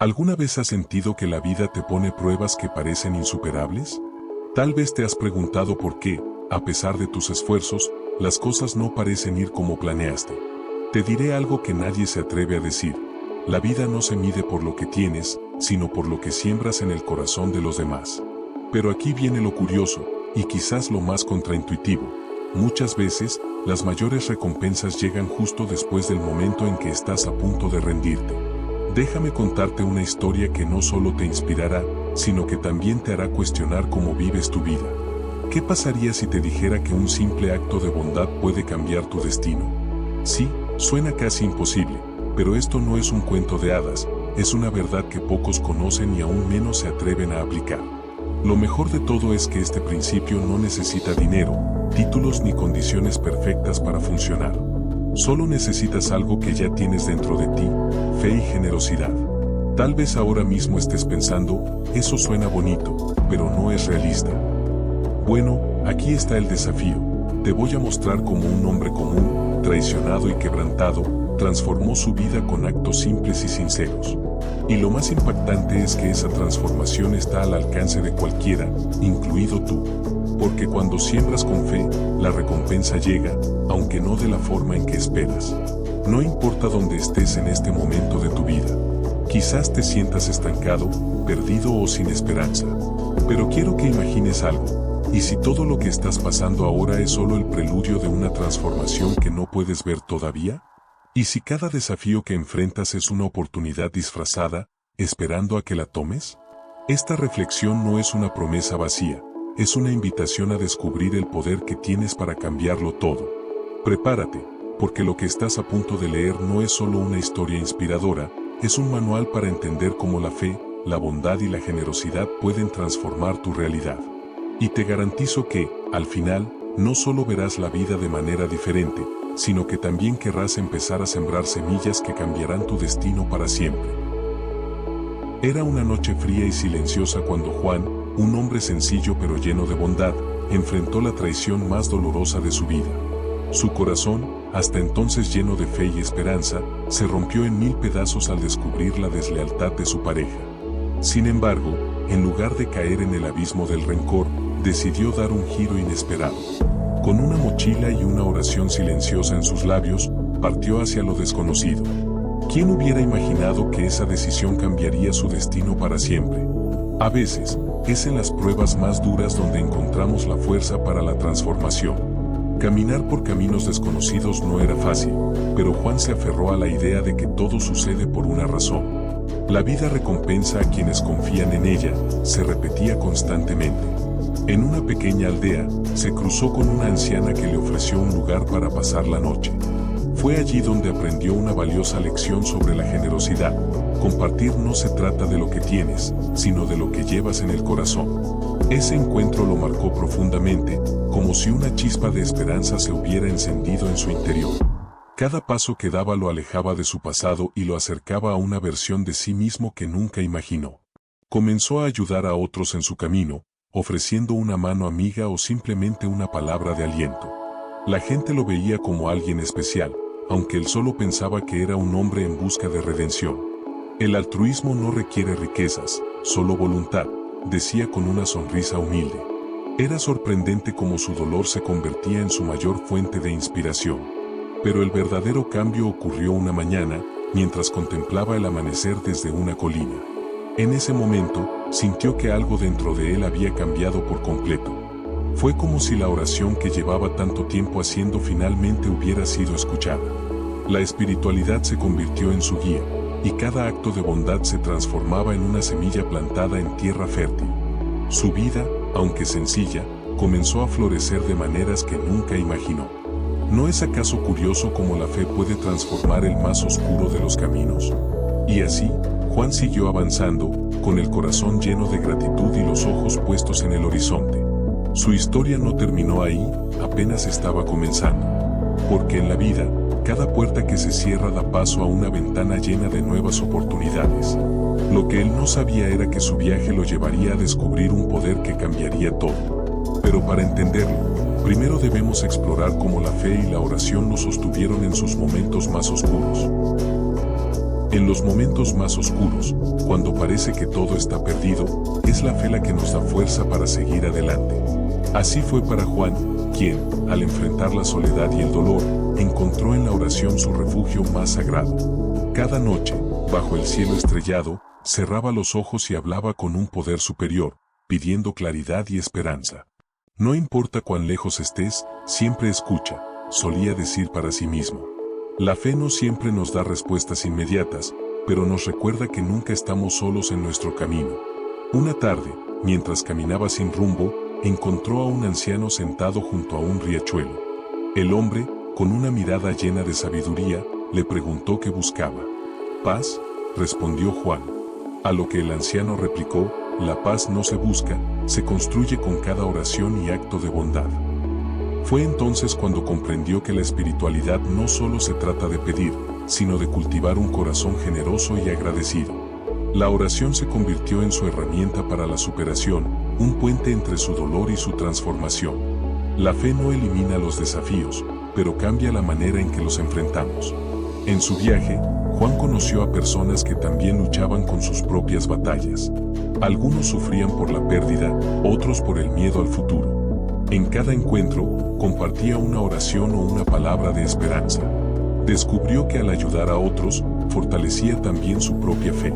¿Alguna vez has sentido que la vida te pone pruebas que parecen insuperables? Tal vez te has preguntado por qué, a pesar de tus esfuerzos, las cosas no parecen ir como planeaste. Te diré algo que nadie se atreve a decir. La vida no se mide por lo que tienes, sino por lo que siembras en el corazón de los demás. Pero aquí viene lo curioso, y quizás lo más contraintuitivo. Muchas veces, las mayores recompensas llegan justo después del momento en que estás a punto de rendirte. Déjame contarte una historia que no solo te inspirará, sino que también te hará cuestionar cómo vives tu vida. ¿Qué pasaría si te dijera que un simple acto de bondad puede cambiar tu destino? Sí, suena casi imposible, pero esto no es un cuento de hadas, es una verdad que pocos conocen y aún menos se atreven a aplicar. Lo mejor de todo es que este principio no necesita dinero, títulos ni condiciones perfectas para funcionar. Solo necesitas algo que ya tienes dentro de ti, fe y generosidad. Tal vez ahora mismo estés pensando, eso suena bonito, pero no es realista. Bueno, aquí está el desafío. Te voy a mostrar cómo un hombre común, traicionado y quebrantado, transformó su vida con actos simples y sinceros. Y lo más impactante es que esa transformación está al alcance de cualquiera, incluido tú. Porque cuando siembras con fe, la recompensa llega, aunque no de la forma en que esperas. No importa dónde estés en este momento de tu vida. Quizás te sientas estancado, perdido o sin esperanza. Pero quiero que imagines algo. ¿Y si todo lo que estás pasando ahora es solo el preludio de una transformación que no puedes ver todavía? ¿Y si cada desafío que enfrentas es una oportunidad disfrazada, esperando a que la tomes? Esta reflexión no es una promesa vacía. Es una invitación a descubrir el poder que tienes para cambiarlo todo. Prepárate, porque lo que estás a punto de leer no es solo una historia inspiradora, es un manual para entender cómo la fe, la bondad y la generosidad pueden transformar tu realidad. Y te garantizo que, al final, no solo verás la vida de manera diferente, sino que también querrás empezar a sembrar semillas que cambiarán tu destino para siempre. Era una noche fría y silenciosa cuando Juan, un hombre sencillo pero lleno de bondad, enfrentó la traición más dolorosa de su vida. Su corazón, hasta entonces lleno de fe y esperanza, se rompió en 1000 pedazos al descubrir la deslealtad de su pareja. Sin embargo, en lugar de caer en el abismo del rencor, decidió dar un giro inesperado. Con una mochila y una oración silenciosa en sus labios, partió hacia lo desconocido. ¿Quién hubiera imaginado que esa decisión cambiaría su destino para siempre? A veces, es en las pruebas más duras donde encontramos la fuerza para la transformación. Caminar por caminos desconocidos no era fácil, pero Juan se aferró a la idea de que todo sucede por una razón. La vida recompensa a quienes confían en ella, se repetía constantemente. En una pequeña aldea, se cruzó con una anciana que le ofreció un lugar para pasar la noche. Fue allí donde aprendió una valiosa lección sobre la generosidad. Compartir no se trata de lo que tienes, sino de lo que llevas en el corazón. Ese encuentro lo marcó profundamente, como si una chispa de esperanza se hubiera encendido en su interior. Cada paso que daba lo alejaba de su pasado y lo acercaba a una versión de sí mismo que nunca imaginó. Comenzó a ayudar a otros en su camino, ofreciendo una mano amiga o simplemente una palabra de aliento. La gente lo veía como alguien especial, aunque él solo pensaba que era un hombre en busca de redención. El altruismo no requiere riquezas, solo voluntad, decía con una sonrisa humilde. Era sorprendente cómo su dolor se convertía en su mayor fuente de inspiración. Pero el verdadero cambio ocurrió una mañana, mientras contemplaba el amanecer desde una colina. En ese momento, sintió que algo dentro de él había cambiado por completo. Fue como si la oración que llevaba tanto tiempo haciendo finalmente hubiera sido escuchada. La espiritualidad se convirtió en su guía, y cada acto de bondad se transformaba en una semilla plantada en tierra fértil. Su vida, aunque sencilla, comenzó a florecer de maneras que nunca imaginó. ¿No es acaso curioso cómo la fe puede transformar el más oscuro de los caminos? Y así, Juan siguió avanzando, con el corazón lleno de gratitud y los ojos puestos en el horizonte. Su historia no terminó ahí, apenas estaba comenzando. Porque en la vida, cada puerta que se cierra da paso a una ventana llena de nuevas oportunidades. Lo que él no sabía era que su viaje lo llevaría a descubrir un poder que cambiaría todo. Pero para entenderlo, primero debemos explorar cómo la fe y la oración lo sostuvieron en sus momentos más oscuros. En los momentos más oscuros, cuando parece que todo está perdido, es la fe la que nos da fuerza para seguir adelante. Así fue para Juan, quien, al enfrentar la soledad y el dolor, encontró en la oración su refugio más sagrado. Cada noche, bajo el cielo estrellado, cerraba los ojos y hablaba con un poder superior, pidiendo claridad y esperanza. No importa cuán lejos estés, siempre escucha, solía decir para sí mismo. La fe no siempre nos da respuestas inmediatas, pero nos recuerda que nunca estamos solos en nuestro camino. Una tarde, mientras caminaba sin rumbo, encontró a un anciano sentado junto a un riachuelo. El hombre, con una mirada llena de sabiduría, le preguntó qué buscaba. «Paz», respondió Juan. A lo que el anciano replicó: «La paz no se busca, se construye con cada oración y acto de bondad». Fue entonces cuando comprendió que la espiritualidad no solo se trata de pedir, sino de cultivar un corazón generoso y agradecido. La oración se convirtió en su herramienta para la superación, un puente entre su dolor y su transformación. La fe no elimina los desafíos, pero cambia la manera en que los enfrentamos. En su viaje, Juan conoció a personas que también luchaban con sus propias batallas. Algunos sufrían por la pérdida, otros por el miedo al futuro. En cada encuentro, compartía una oración o una palabra de esperanza. Descubrió que al ayudar a otros, fortalecía también su propia fe.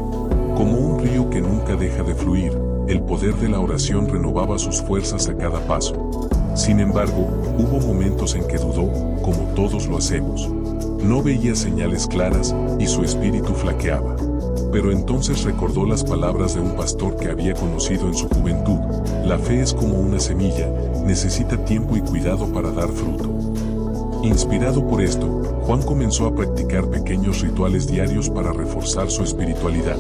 Como un río que nunca deja de fluir, el poder de la oración renovaba sus fuerzas a cada paso. Sin embargo, hubo momentos en que dudó, como todos lo hacemos. No veía señales claras y su espíritu flaqueaba. Pero entonces recordó las palabras de un pastor que había conocido en su juventud: «La fe es como una semilla, necesita tiempo y cuidado para dar fruto». Inspirado por esto, Juan comenzó a practicar pequeños rituales diarios para reforzar su espiritualidad.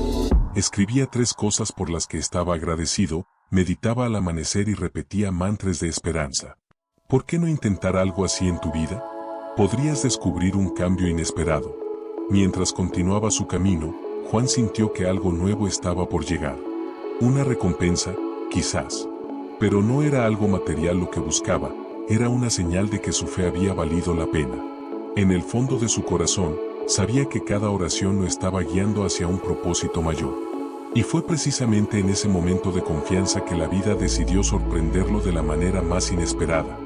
Escribía 3 cosas por las que estaba agradecido, meditaba al amanecer y repetía mantras de esperanza. ¿Por qué no intentar algo así en tu vida? Podrías descubrir un cambio inesperado. Mientras continuaba su camino, Juan sintió que algo nuevo estaba por llegar. Una recompensa, quizás. Pero no era algo material lo que buscaba, era una señal de que su fe había valido la pena. En el fondo de su corazón, sabía que cada oración lo estaba guiando hacia un propósito mayor. Y fue precisamente en ese momento de confianza que la vida decidió sorprenderlo de la manera más inesperada.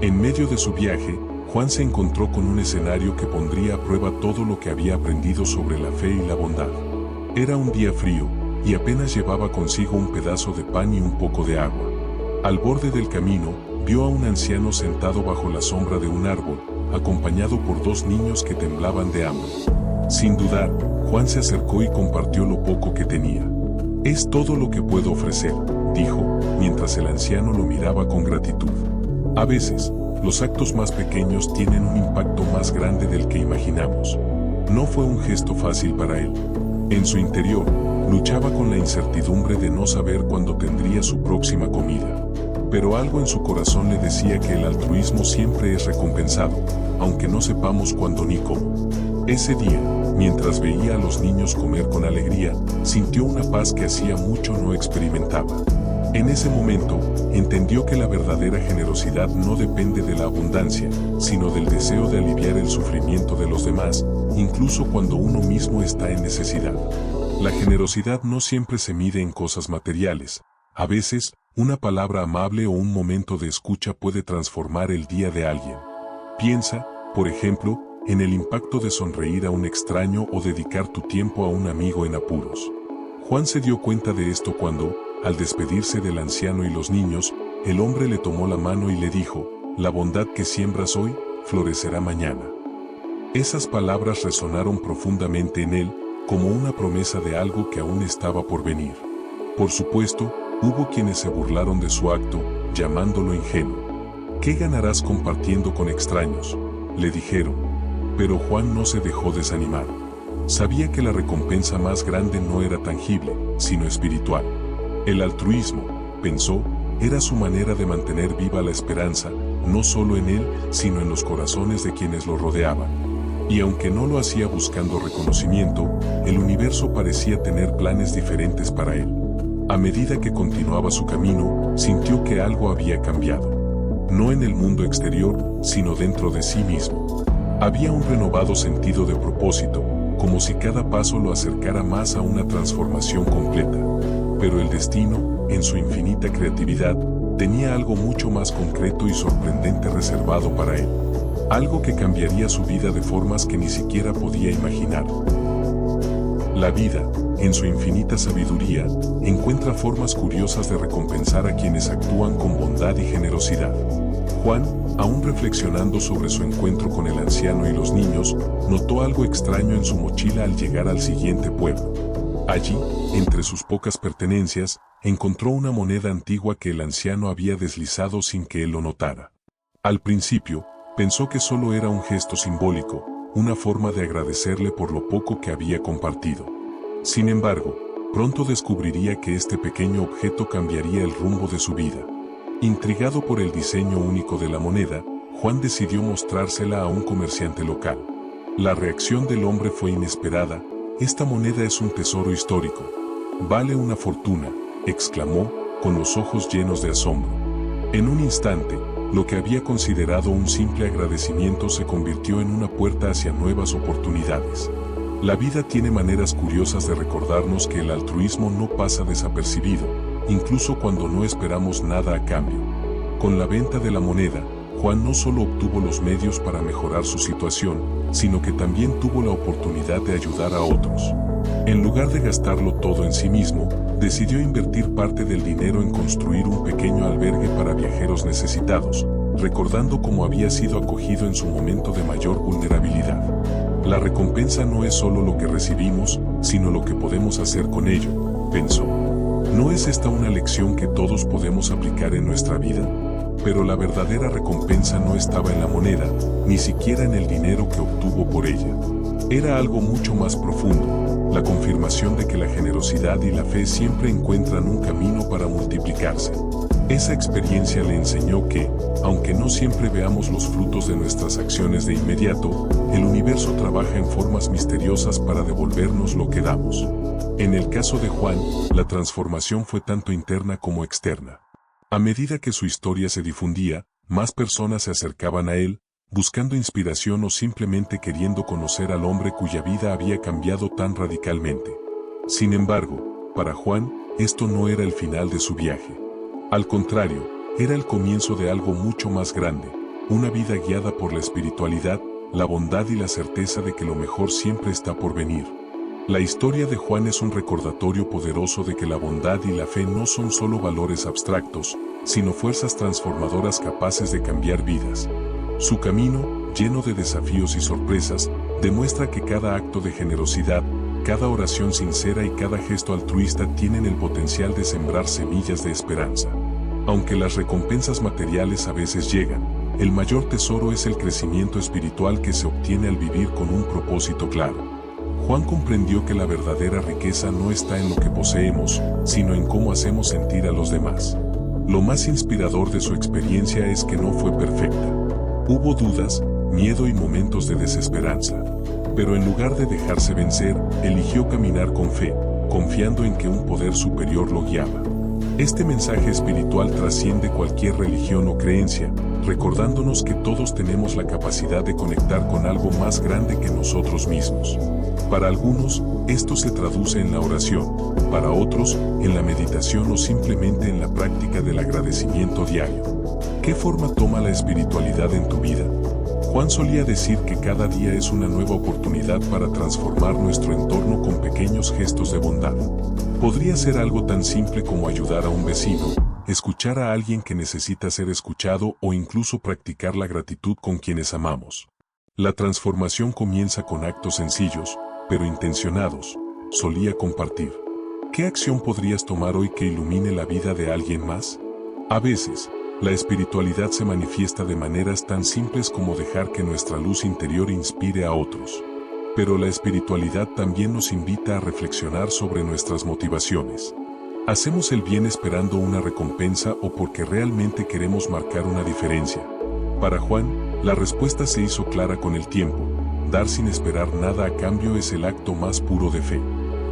En medio de su viaje, Juan se encontró con un escenario que pondría a prueba todo lo que había aprendido sobre la fe y la bondad. Era un día frío, y apenas llevaba consigo un pedazo de pan y un poco de agua. Al borde del camino, vio a un anciano sentado bajo la sombra de un árbol, acompañado por 2 niños que temblaban de hambre. Sin dudar, Juan se acercó y compartió lo poco que tenía. «Es todo lo que puedo ofrecer», dijo, mientras el anciano lo miraba con gratitud. A veces, los actos más pequeños tienen un impacto más grande del que imaginamos. No fue un gesto fácil para él. En su interior, luchaba con la incertidumbre de no saber cuándo tendría su próxima comida. Pero algo en su corazón le decía que el altruismo siempre es recompensado, aunque no sepamos cuándo ni cómo. Ese día, mientras veía a los niños comer con alegría, sintió una paz que hacía mucho no experimentaba. En ese momento, entendió que la verdadera generosidad no depende de la abundancia, sino del deseo de aliviar el sufrimiento de los demás, incluso cuando uno mismo está en necesidad. La generosidad no siempre se mide en cosas materiales. A veces, una palabra amable o un momento de escucha puede transformar el día de alguien. Piensa, por ejemplo, en el impacto de sonreír a un extraño o dedicar tu tiempo a un amigo en apuros. Juan se dio cuenta de esto cuando, al despedirse del anciano y los niños, el hombre le tomó la mano y le dijo: «La bondad que siembras hoy, florecerá mañana». Esas palabras resonaron profundamente en él, como una promesa de algo que aún estaba por venir. Por supuesto, hubo quienes se burlaron de su acto, llamándolo ingenuo. «¿Qué ganarás compartiendo con extraños?», le dijeron. Pero Juan no se dejó desanimar. Sabía que la recompensa más grande no era tangible, sino espiritual. El altruismo, pensó, era su manera de mantener viva la esperanza, no solo en él, sino en los corazones de quienes lo rodeaban. Y aunque no lo hacía buscando reconocimiento, el universo parecía tener planes diferentes para él. A medida que continuaba su camino, sintió que algo había cambiado. No en el mundo exterior, sino dentro de sí mismo. Había un renovado sentido de propósito, como si cada paso lo acercara más a una transformación completa. Pero el destino, en su infinita creatividad, tenía algo mucho más concreto y sorprendente reservado para él. Algo que cambiaría su vida de formas que ni siquiera podía imaginar. La vida, en su infinita sabiduría, encuentra formas curiosas de recompensar a quienes actúan con bondad y generosidad. Juan, aún reflexionando sobre su encuentro con el anciano y los niños, notó algo extraño en su mochila al llegar al siguiente pueblo. Allí, entre sus pocas pertenencias, encontró una moneda antigua que el anciano había deslizado sin que él lo notara. Al principio, pensó que solo era un gesto simbólico, una forma de agradecerle por lo poco que había compartido. Sin embargo, pronto descubriría que este pequeño objeto cambiaría el rumbo de su vida. Intrigado por el diseño único de la moneda, Juan decidió mostrársela a un comerciante local. La reacción del hombre fue inesperada. «Esta moneda es un tesoro histórico. Vale una fortuna», exclamó, con los ojos llenos de asombro. En un instante, lo que había considerado un simple agradecimiento se convirtió en una puerta hacia nuevas oportunidades. La vida tiene maneras curiosas de recordarnos que el altruismo no pasa desapercibido, incluso cuando no esperamos nada a cambio. Con la venta de la moneda, Juan no solo obtuvo los medios para mejorar su situación, sino que también tuvo la oportunidad de ayudar a otros. En lugar de gastarlo todo en sí mismo, decidió invertir parte del dinero en construir un pequeño albergue para viajeros necesitados, recordando cómo había sido acogido en su momento de mayor vulnerabilidad. La recompensa no es solo lo que recibimos, sino lo que podemos hacer con ello, pensó. ¿No es esta una lección que todos podemos aplicar en nuestra vida? Pero la verdadera recompensa no estaba en la moneda, ni siquiera en el dinero que obtuvo por ella. Era algo mucho más profundo, la confirmación de que la generosidad y la fe siempre encuentran un camino para multiplicarse. Esa experiencia le enseñó que, aunque no siempre veamos los frutos de nuestras acciones de inmediato, el universo trabaja en formas misteriosas para devolvernos lo que damos. En el caso de Juan, la transformación fue tanto interna como externa. A medida que su historia se difundía, más personas se acercaban a él, buscando inspiración o simplemente queriendo conocer al hombre cuya vida había cambiado tan radicalmente. Sin embargo, para Juan, esto no era el final de su viaje. Al contrario, era el comienzo de algo mucho más grande, una vida guiada por la espiritualidad, la bondad y la certeza de que lo mejor siempre está por venir. La historia de Juan es un recordatorio poderoso de que la bondad y la fe no son solo valores abstractos, sino fuerzas transformadoras capaces de cambiar vidas. Su camino, lleno de desafíos y sorpresas, demuestra que cada acto de generosidad, cada oración sincera y cada gesto altruista tienen el potencial de sembrar semillas de esperanza. Aunque las recompensas materiales a veces llegan, el mayor tesoro es el crecimiento espiritual que se obtiene al vivir con un propósito claro. Juan comprendió que la verdadera riqueza no está en lo que poseemos, sino en cómo hacemos sentir a los demás. Lo más inspirador de su experiencia es que no fue perfecta. Hubo dudas, miedo y momentos de desesperanza. Pero en lugar de dejarse vencer, eligió caminar con fe, confiando en que un poder superior lo guiaba. Este mensaje espiritual trasciende cualquier religión o creencia, recordándonos que todos tenemos la capacidad de conectar con algo más grande que nosotros mismos. Para algunos, esto se traduce en la oración, para otros, en la meditación o simplemente en la práctica del agradecimiento diario. ¿Qué forma toma la espiritualidad en tu vida? Juan solía decir que cada día es una nueva oportunidad para transformar nuestro entorno con pequeños gestos de bondad. Podría ser algo tan simple como ayudar a un vecino, escuchar a alguien que necesita ser escuchado o incluso practicar la gratitud con quienes amamos. La transformación comienza con actos sencillos, pero intencionados, solía compartir. ¿Qué acción podrías tomar hoy que ilumine la vida de alguien más? A veces, la espiritualidad se manifiesta de maneras tan simples como dejar que nuestra luz interior inspire a otros. Pero la espiritualidad también nos invita a reflexionar sobre nuestras motivaciones. ¿Hacemos el bien esperando una recompensa o porque realmente queremos marcar una diferencia? Para Juan, la respuesta se hizo clara con el tiempo. Dar sin esperar nada a cambio es el acto más puro de fe.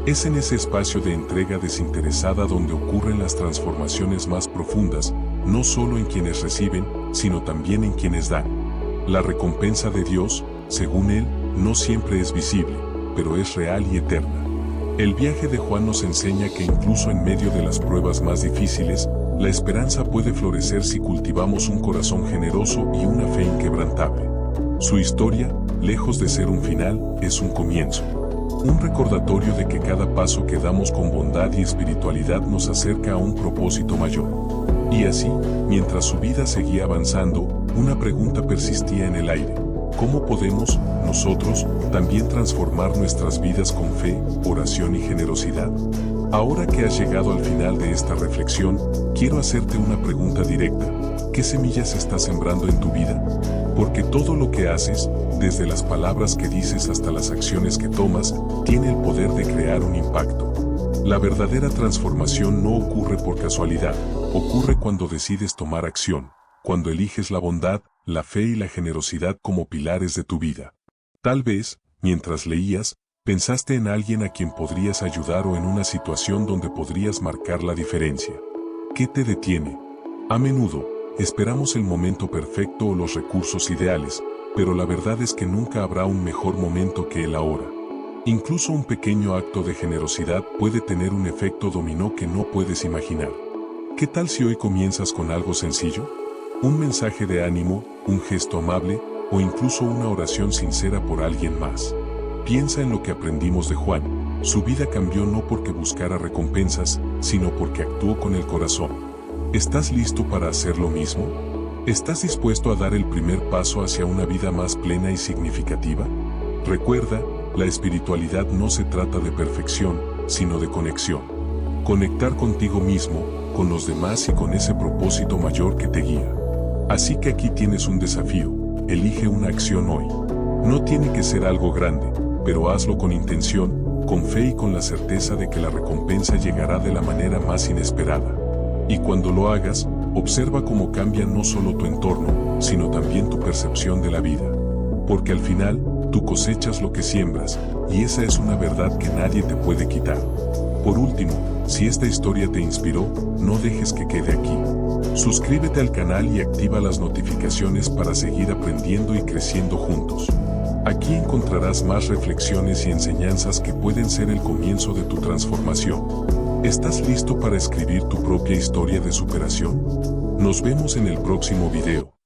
Es en ese espacio de entrega desinteresada donde ocurren las transformaciones más profundas, no solo en quienes reciben, sino también en quienes dan. La recompensa de Dios, según él, no siempre es visible, pero es real y eterna. El viaje de Juan nos enseña que incluso en medio de las pruebas más difíciles, la esperanza puede florecer si cultivamos un corazón generoso y una fe inquebrantable. Su historia, lejos de ser un final, es un comienzo. Un recordatorio de que cada paso que damos con bondad y espiritualidad nos acerca a un propósito mayor. Y así, mientras su vida seguía avanzando, una pregunta persistía en el aire. ¿Cómo podemos, nosotros, también transformar nuestras vidas con fe, oración y generosidad? Ahora que has llegado al final de esta reflexión, quiero hacerte una pregunta directa. ¿Qué semillas estás sembrando en tu vida? Porque todo lo que haces, desde las palabras que dices hasta las acciones que tomas, tiene el poder de crear un impacto. La verdadera transformación no ocurre por casualidad, ocurre cuando decides tomar acción, cuando eliges la bondad, la fe y la generosidad como pilares de tu vida. Tal vez, mientras leías, pensaste en alguien a quien podrías ayudar o en una situación donde podrías marcar la diferencia. ¿Qué te detiene? A menudo, esperamos el momento perfecto o los recursos ideales, pero la verdad es que nunca habrá un mejor momento que el ahora. Incluso un pequeño acto de generosidad puede tener un efecto dominó que no puedes imaginar. ¿Qué tal si hoy comienzas con algo sencillo? Un mensaje de ánimo, un gesto amable, o incluso una oración sincera por alguien más. Piensa en lo que aprendimos de Juan. Su vida cambió no porque buscara recompensas, sino porque actuó con el corazón. ¿Estás listo para hacer lo mismo? ¿Estás dispuesto a dar el primer paso hacia una vida más plena y significativa? Recuerda, la espiritualidad no se trata de perfección, sino de conexión. Conectar contigo mismo, con los demás y con ese propósito mayor que te guía. Así que aquí tienes un desafío, elige una acción hoy. No tiene que ser algo grande, pero hazlo con intención, con fe y con la certeza de que la recompensa llegará de la manera más inesperada. Y cuando lo hagas, observa cómo cambia no solo tu entorno, sino también tu percepción de la vida. Porque al final, tú cosechas lo que siembras, y esa es una verdad que nadie te puede quitar. Por último, si esta historia te inspiró, no dejes que quede aquí. Suscríbete al canal y activa las notificaciones para seguir aprendiendo y creciendo juntos. Aquí encontrarás más reflexiones y enseñanzas que pueden ser el comienzo de tu transformación. ¿Estás listo para escribir tu propia historia de superación? Nos vemos en el próximo video.